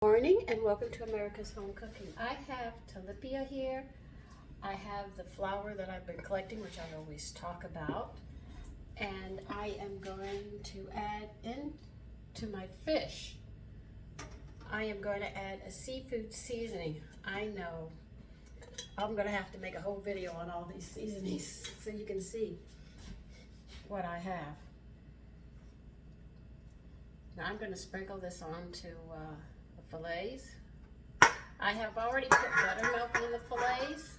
Morning and welcome to America's Home Cooking. I have Tilapia here. I have the flour that I've been collecting, which I always talk about, and I am going to add into my fish. I am going to add a seafood seasoning. I know I'm going to have to make a whole video on all these seasonings so you can see what I have. Now I'm going to sprinkle this onto fillets. I have already put buttermilk in the fillets.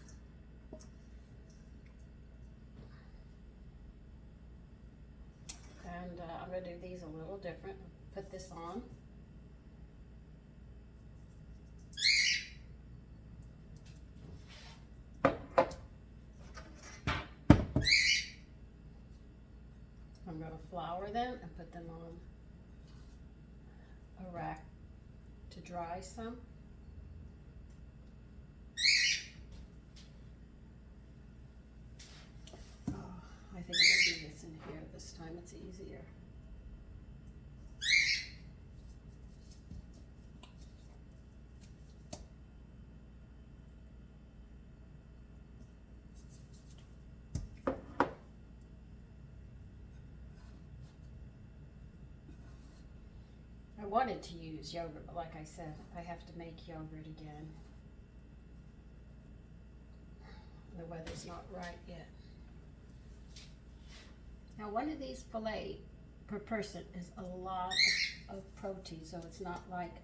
And I'm going to do these a little different. Put this on. I'm going to flour them and put them on a rack to dry some. Oh, I think I'm going to do this in here this time, it's easier. I wanted to use yogurt, but like I said, I have to make yogurt again. The weather's not right yet. Now, one of these fillet per person is a lot of protein, so it's not like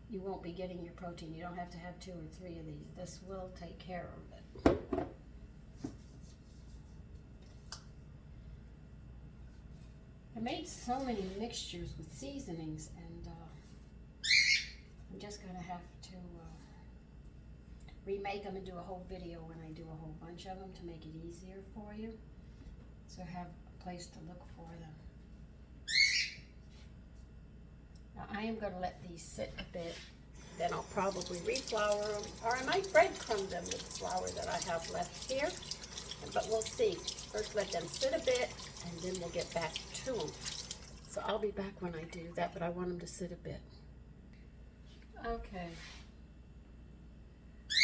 you won't be getting your protein. You don't have to have 2 or 3 of these. This will take care of it. I made so many mixtures with seasonings, and I'm just going to have to remake them and do a whole video when I do a whole bunch of them to make it easier for you, so have a place to look for them. Now I am going to let these sit a bit, then I'll probably reflour them, or I might breadcrumb them with the flour that I have left here, but we'll see. First let them sit a bit, and then we'll get back to them. So I'll be back when I do that, but I want them to sit a bit. Okay.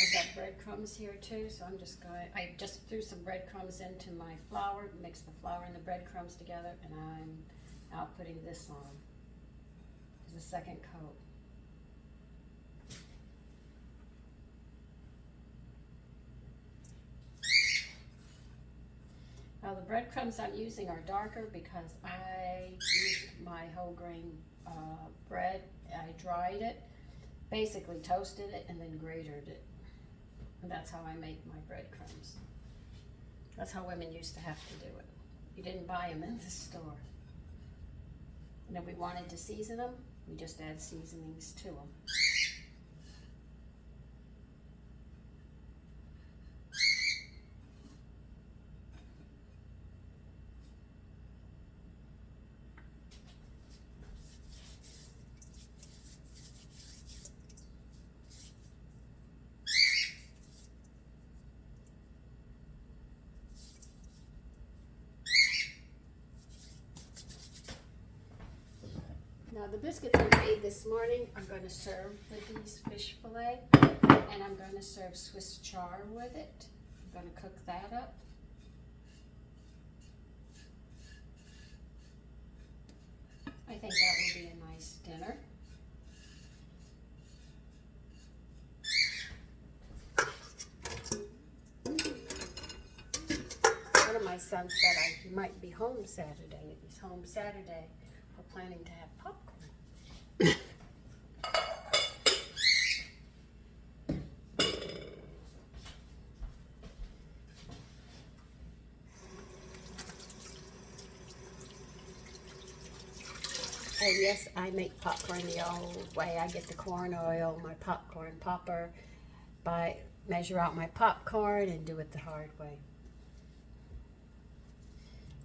I've got breadcrumbs here too, so I just threw some breadcrumbs into my flour, mixed the flour and the breadcrumbs together, and I'm now putting this on as a second coat. Now the breadcrumbs I'm using are darker because I used my whole grain bread. I dried it, basically toasted it, and then grated it. And that's how I make my breadcrumbs. That's how women used to have to do it. You didn't buy them in the store. And if we wanted to season them, we just add seasonings to them. Now the biscuits I made this morning I'm going to serve with these fish fillet, and I'm going to serve Swiss chard with it. I'm going to cook that up. I think that will be a nice dinner. One of my sons said he might be home Saturday. If he's home Saturday, we're planning to have popcorn. And yes, I make popcorn the old way. I get the corn oil, my popcorn popper, measure out my popcorn and do it the hard way.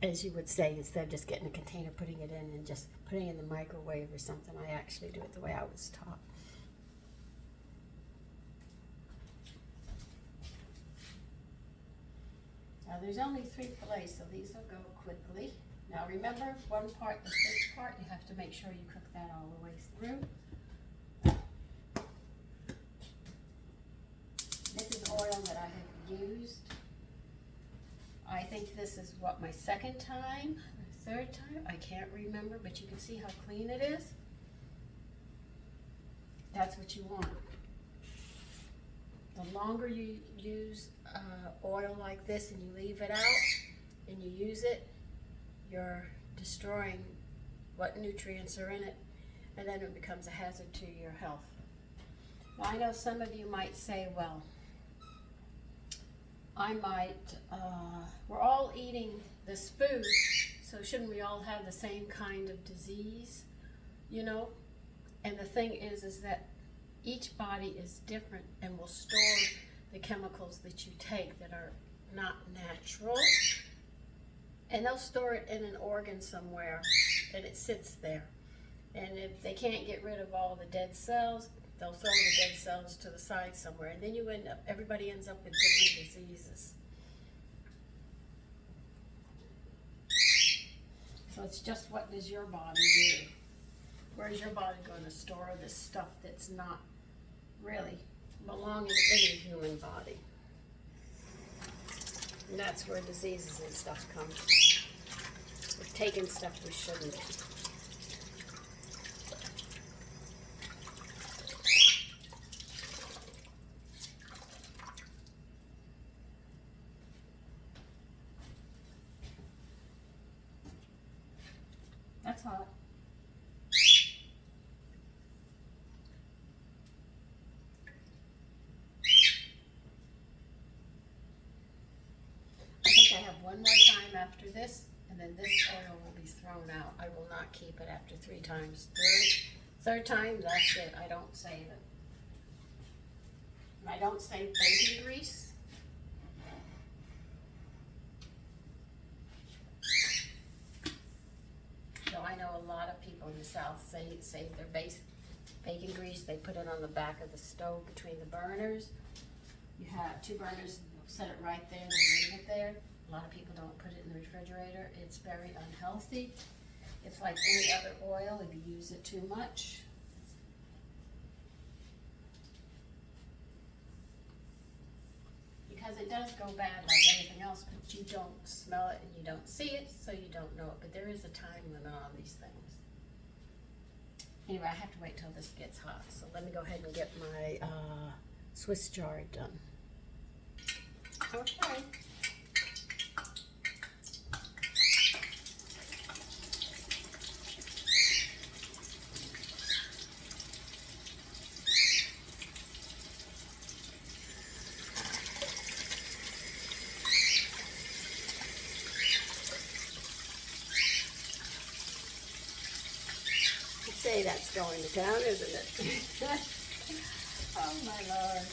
As you would say, instead of just getting a container, putting it in and just putting it in the microwave or something, I actually do it the way I was taught. Now there's only 3 fillets, so these will go quickly. Now remember, one part, the fish part, you have to make sure you cook that all the way through. used. I think this is what, my second time, or third time? I can't remember, but you can see how clean it is. That's what you want. The longer you use oil like this and you leave it out and you use it, you're destroying what nutrients are in it, and then it becomes a hazard to your health. Now, I know some of you might say, well, we're all eating this food, so shouldn't we all have the same kind of disease, you know? And the thing is that each body is different and will store the chemicals that you take that are not natural, and they'll store it in an organ somewhere, and it sits there. And if they can't get rid of all the dead cells, they'll throw the dead cells to the side somewhere, and then everybody ends up with different diseases. So it's just, what does your body do? Where is your body going to store this stuff that's not really belonging to any human body? And that's where diseases and stuff come. We're taking stuff we shouldn't. That's hot. I think I have one more time after this, and then this oil will be thrown out. I will not keep it after 3 times. Third time, that's it. I don't save it. And I don't save bacon grease. So I know a lot of people in the South save their bacon grease. They put it on the back of the stove between the burners. You have 2 burners, set it right there, they leave it there. A lot of people don't put it in the refrigerator. It's very unhealthy. It's like any other oil if you use it too much. Because it does go bad like everything else, but you don't smell it and you don't see it, so you don't know it. But there is a time limit on these things. Anyway, I have to wait till this gets hot. So let me go ahead and get my Swiss chard done. Okay. Say that's going to town, isn't it? Oh my Lord.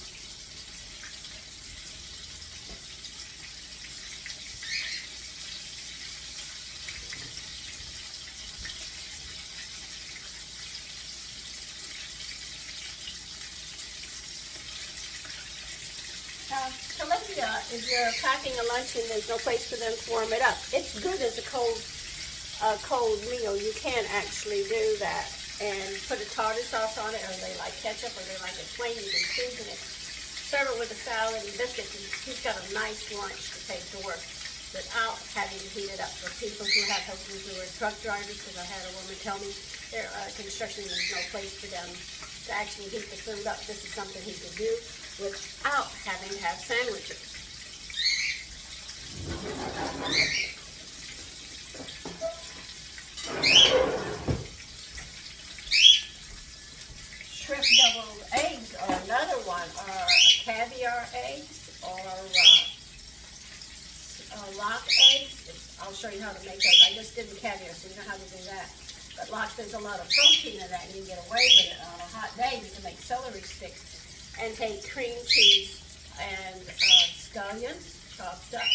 Tilapia, if you're packing a lunch and there's no place for them to warm it up, it's good as a cold meal. You can actually do that and put a tartar sauce on it, or they like ketchup, or they like it plain. You can season it, serve it with a salad and biscuits, and he's got a nice lunch to take to work without having to heat it up. For people who have husbands who are truck drivers, because I had a woman tell me they're construction, there's no place for them to actually heat the food up. This is something he could do without having to have sandwiches. Shrimp deviled eggs are another one, or caviar eggs, or lock eggs. I'll show you how to make those. I just did the caviar, so you know how to do that. But lox, there's a lot of protein in that, and you can get away with it. On a hot day, you can make celery sticks and take cream cheese and scallions chopped up.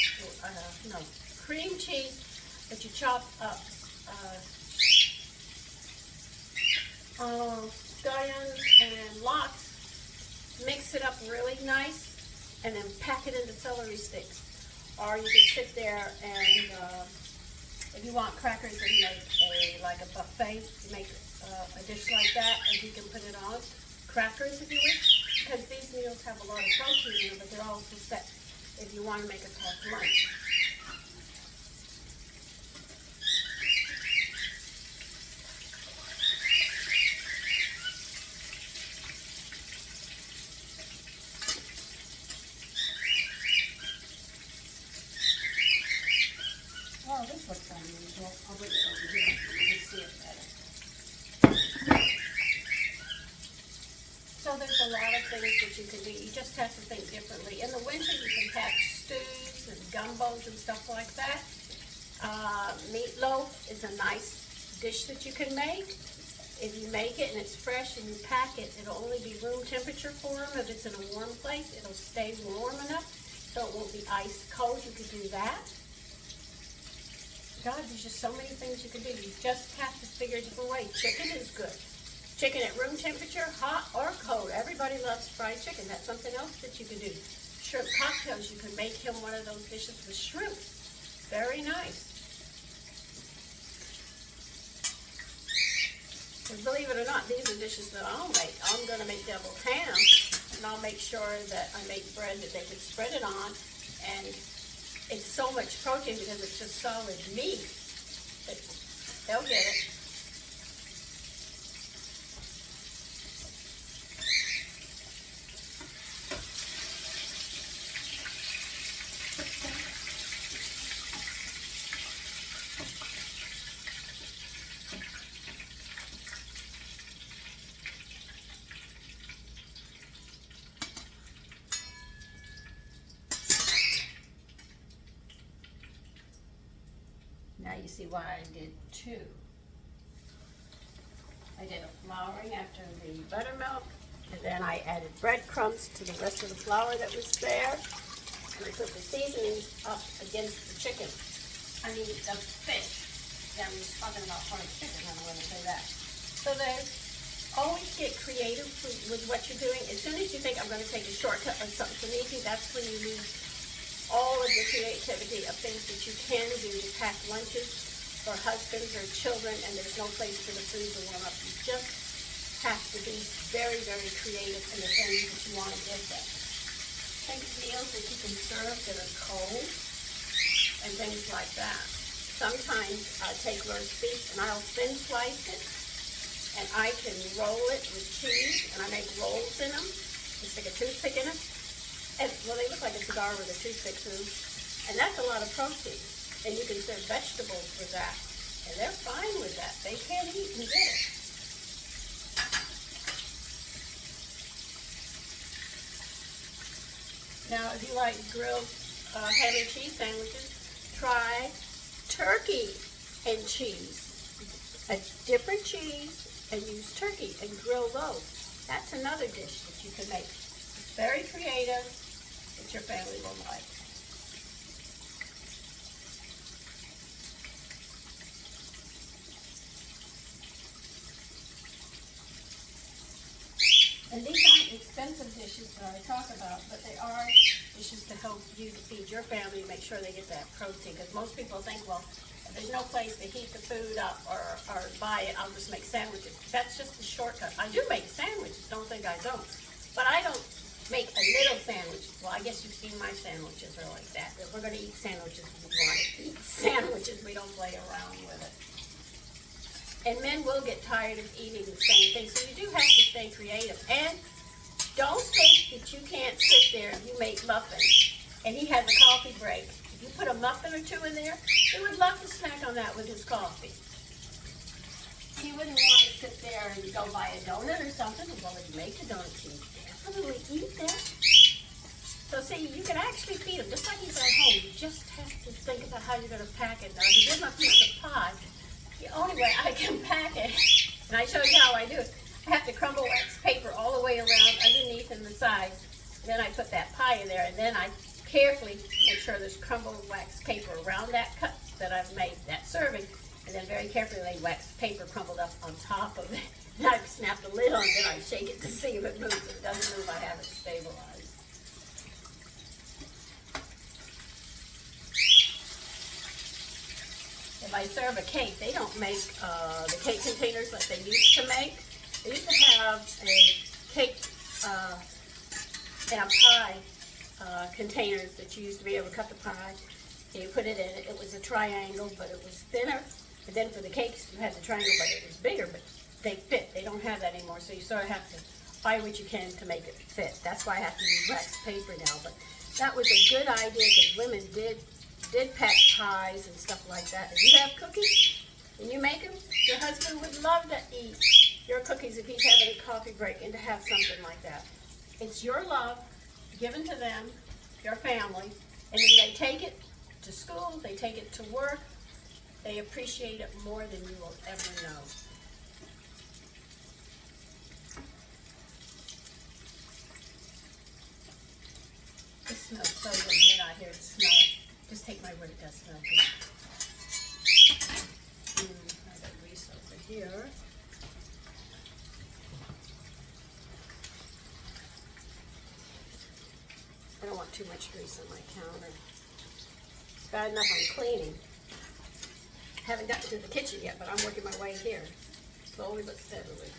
Cream cheese that you chop up. Scallions and lox, mix it up really nice, and then pack it into celery sticks. Or you can sit there and, if you want crackers, and make like a buffet, make a dish like that, and you can put it on. Crackers, if you wish, because these meals have a lot of protein in them, but they're also set if you want to make a packed lunch. Oh, this looks unusual. I'll bring it over here so you can see it better. So there's a lot of things that you can do. You just have to think differently. In the winter, you can pack stews and gumbos and stuff like that. Meatloaf is a nice dish that you can make. If you make it and it's fresh and you pack it, it'll only be room temperature for them. If it's in a warm place, it'll stay warm enough so it won't be ice cold. You could do that. God, there's just so many things you can do. You just have to figure a different way. Chicken is good. Chicken at room temperature, hot or cold. Everybody loves fried chicken. That's something else that you can do. Shrimp cocktails, you can make him one of those dishes with shrimp. Very nice. And believe it or not, these are dishes that I'll make. I'm going to make deviled ham, and I'll make sure that I make bread that they can spread it on. And it's so much protein because it's just solid meat. But they'll get it. Now you see why I did two. I did a flouring after the buttermilk, and then I added breadcrumbs to the rest of the flour that was there, and I put the seasonings up against the chicken. I mean the fish. Yeah, I was talking about fried chicken, I don't want to say that. So there's always get creative with what you're doing. As soon as you think I'm going to take a shortcut or something easy, that's when you lose all of the creativity of things that you can do to pack lunches for husbands or children, and there's no place for the food to warm up. You just have to be very, very creative in the things that you want to give them. Think of meals that you can serve that are cold and things like that. Sometimes I take roast beef and I'll thin slice it, and I can roll it with cheese, and I make rolls in them and stick a toothpick in it. And, well, they look like a cigar with a toothpick through. And that's a lot of protein. And you can serve vegetables with that. And they're fine with that. They can eat and get it. Now, if you like grilled ham and cheese sandwiches, try turkey and cheese. A different cheese, and use turkey and grill those. That's another dish that you can make. It's very creative. Your family will like. And these aren't expensive dishes that I talk about, but they are dishes to help you to feed your family and make sure they get that protein. Because most people think, well, if there's no place to heat the food up or buy it, I'll just make sandwiches. That's just a shortcut. I do make sandwiches, don't think I don't. But I don't make a little sandwich. Well, I guess you've seen my sandwiches are like that. We're going to eat sandwiches. We want to eat sandwiches. We don't play around with it. And men will get tired of eating the same thing. So you do have to stay creative. And don't think that you can't sit there and you make muffins and he has a coffee break. If you put a muffin or two in there, he would love to snack on that with his coffee. He wouldn't want to sit there and go buy a donut or something. Well, if you make the donuts, he definitely eat that. So see, you can actually feed him just like he's at home. You just have to think about how you're going to pack it. Now, if you give him a piece of pie, the only way I can pack it, and I show you how I do it, I have to crumble wax paper all the way around underneath and the sides. Then I put that pie in there, and then I carefully make sure there's crumbled wax paper around that cup that I've made, that serving, and then very carefully lay wax paper crumbled up on top of it. And I snap the lid on, then I shake it to see if it moves. If it doesn't move, I have it stabilized. If I serve a cake, they don't make the cake containers like they used to make. They used to have a cake and a pie containers that you used to be able to cut the pie. And you put it in it. It was a triangle, but it was thinner. And then for the cakes, you had the triangle, but it was bigger, but they fit. They don't have that anymore, so you sort of have to buy what you can to make it fit. That's why I have to use wax paper now. But that was a good idea because women did pack pies and stuff like that. If you have cookies and you make them, your husband would love to eat your cookies if he's having a coffee break and to have something like that. It's your love given to them, your family, and then they take it to school, they take it to work, they appreciate it more than you will ever know. It smells so good. You're not here to smell it. Just take my word, it does smell good. I got grease over here. I don't want too much grease on my counter. It's bad enough I'm cleaning. Haven't gotten to the kitchen yet, but I'm working my way here, slowly but steadily.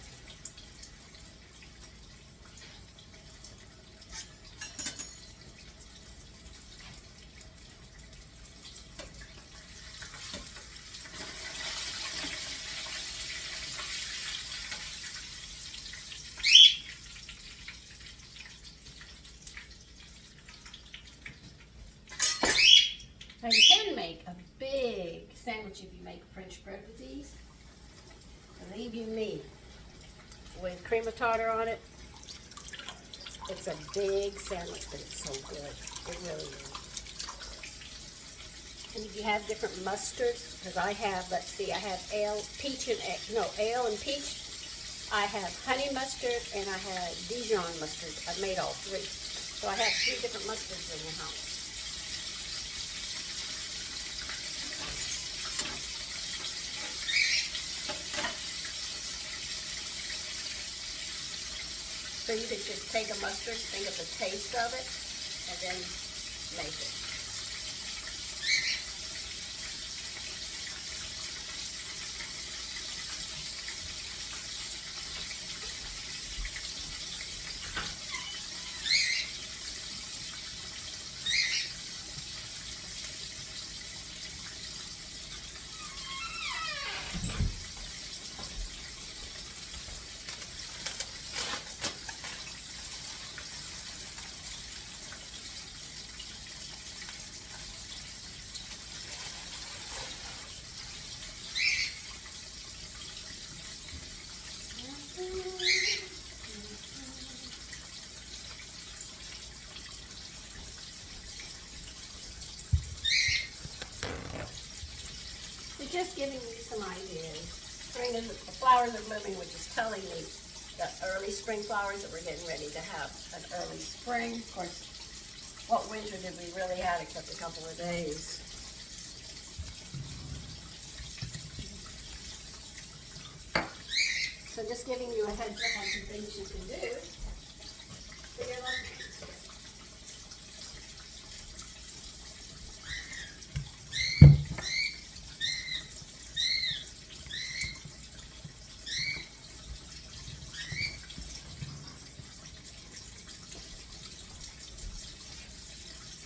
Now you can make a big sandwich if you make French bread with these. Believe you me, with cream of tartar on it, it's a big sandwich, but it's so good. It really is. And if you have different mustards, because I have, let's see, I have ale, peach and, ale and peach. I have honey mustard and I have Dijon mustard. I've made all three. So I have 3 different mustards in the house. So you could just take a mustard, think of the taste of it, and then make it. Just giving you some ideas. Spring is, the flowers are blooming, which is telling me the early spring flowers that we're getting ready to have an early spring. Of course, what winter did we really have except a couple of days? So just giving you a heads up on some things you can do for your loved ones.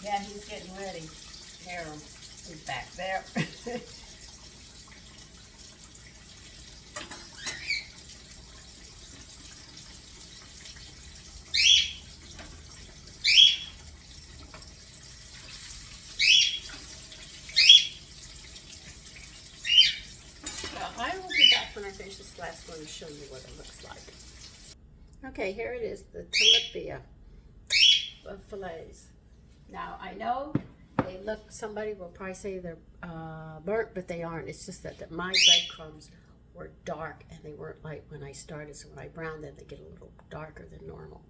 Yeah, he's getting ready. Hear him. He's back there. Well, I will be back when I finish this last one to show you what it looks like. Okay, here it is, the Tilapia fillets. Now, I know they look, somebody will probably say they're burnt, but they aren't. It's just that my breadcrumbs were dark and they weren't light when I started. So when I brown them, they get a little darker than normal.